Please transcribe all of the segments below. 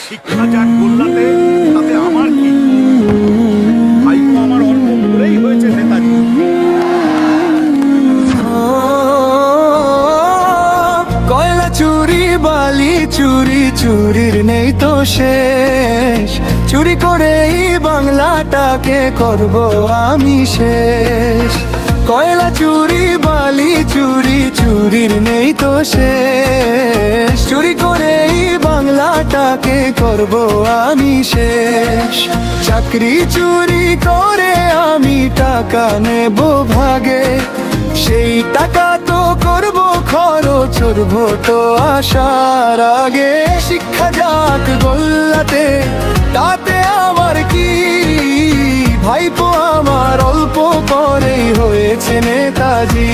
শিক্ষা যাক গোল্লাতে, তাতে আমার কি? ভাইপো আমার অল্প করেই হয়েছে নেতাজি। কয়লা চুরি বালি চুরি চুরির নেই তো শেষ, চুরি করেই বাংলাটাকে করব আমি শেষ। কয়লা চুরি বালি চুরি চুরির নেই তো শেষ, চুরি করেই বাংলাটাকে করব আমি শেষ। চাকরি চুরি করে আমি টাকা নেব ভাগে, সেই টাকা তো করব খরচ ভোট আসার আগে। শিক্ষা যাক গোল্লাতে, তাতে আমার কি? ভাইপো আমার অল্প পরেই হয়েছে নেতাজি।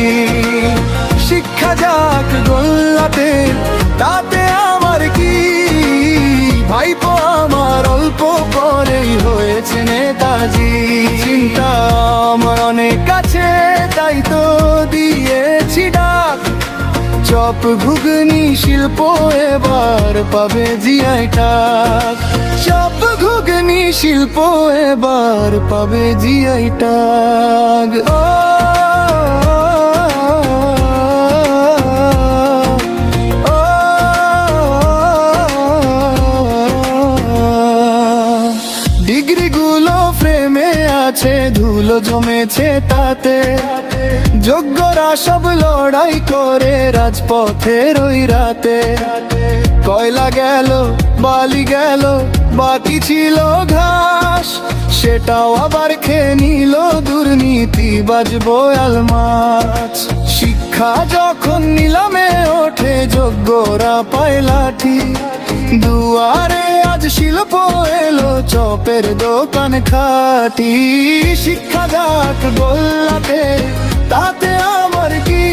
শিক্ষা যাক গোল্লাতে, তাতে আমার কি? ভাইপো আমার অল্প পরেই হয়েছে নেতাজি। চিন্তা আমার অনেক কাছে, তাই তো দিয়েছি ডাক। চপ ঘুগনি শিল্প এবার পাবে জিআই ট্যাগ। চপ ঘুগনি শিল্প এবার পাবে জিআই ট্যাগ। ডিগ্রিগুলো ফ্রেমে আছে, ধুলো জমেছে তাতে। যোগ্যরা সব লড়াই করে রাজপথের ওই রাতে। কয়লা গেল বালি গেল, বাকি ছিল ঘাস, সেটাও আবার খেয়ে নিল দুর্নীতি বাজবো আলমাস। শিক্ষা যখন নিলামে ওঠে, যোগ্যরা পায় লাঠি। দুয়ারে আজ শিল্প এলো, চপের দোকান খাটি। শিক্ষা যাক গোল্লাতে, তাতে আমার কি?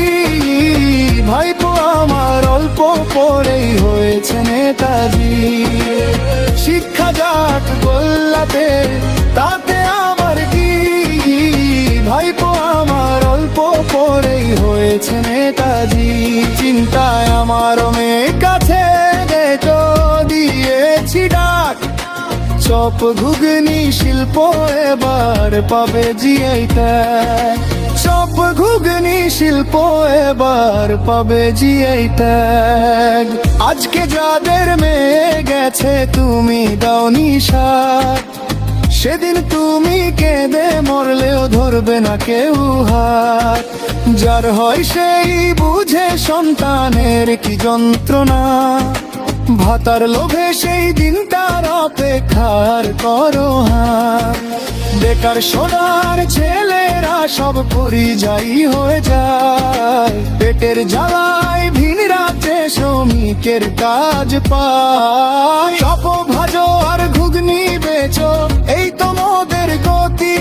ভাইপো আমার অল্প পরেই হয়েছে নেতাজি। শিক্ষা যাক গোল্লাতে, তাতে আমার কি? ভাইপো আমার অল্প পরেই হয়েছে নেতাজি। চিন্তায় আমার অনেক কাছে, তো দিয়েছি ডাক। চপ ঘুগনি শিল্প এবার পাবে জিআই ট্যাগ। চপ ঘুগনি শিল্প এবার পাবে জিআই ট্যাগ। আজকে যাদের মেয়ে গেছে তুমি দাওনি সাথ, সেদিন তুমি কেঁদে মরলেও ধরবে না কেউ হাত। যার হয় সেই বুঝে সন্তানের কি যন্ত্রণা, ভাতার লোভে সেই দিনটার অপেক্ষার করো হাত। বেকার সোনার ছেলেরা সব পরিযায়ী হয়ে যায়, পেটের জ্বালায় ভিন রাতে শ্রমিকের কাজ পায়। চপ ভাজো আর ঘুগনি বেচো, এই তো মোদের গতি।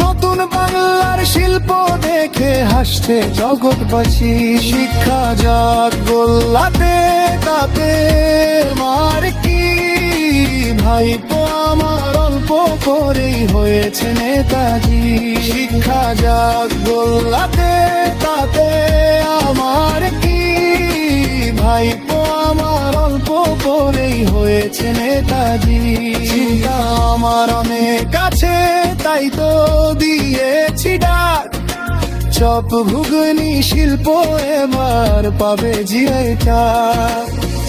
নতুন বাংলার শিল্প দেখে হাসছে জগৎবাসী। শিক্ষা যাক গোল্লাতে, তাতে আমার কি? ভাইপো আমার অল্প করেই হয়েছে নেতাজি। শিক্ষা যাক গোল্লাতে, তাতে আমার কি? ভাইপো আমার অল্প করেই হয়েছে নেতাজি। চিন্তা আমার অনেক কাছে, তাই তো দিয়েছি ডাক। চপ ঘুগনি শিল্প এবার পাবে জিআই ট্যাগ।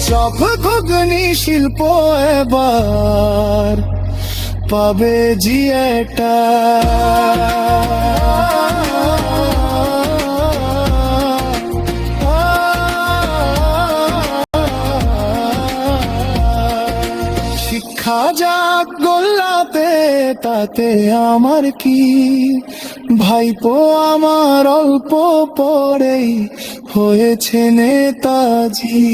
চপ ঘুগনি শিল্প এবার পাবে জিআই ট্যাগ। শিক্ষা যাক গোল্লাতে, তাতে আমার কি? ভাইপো আমার অল্প পরেই হয়েছে নেতাজি।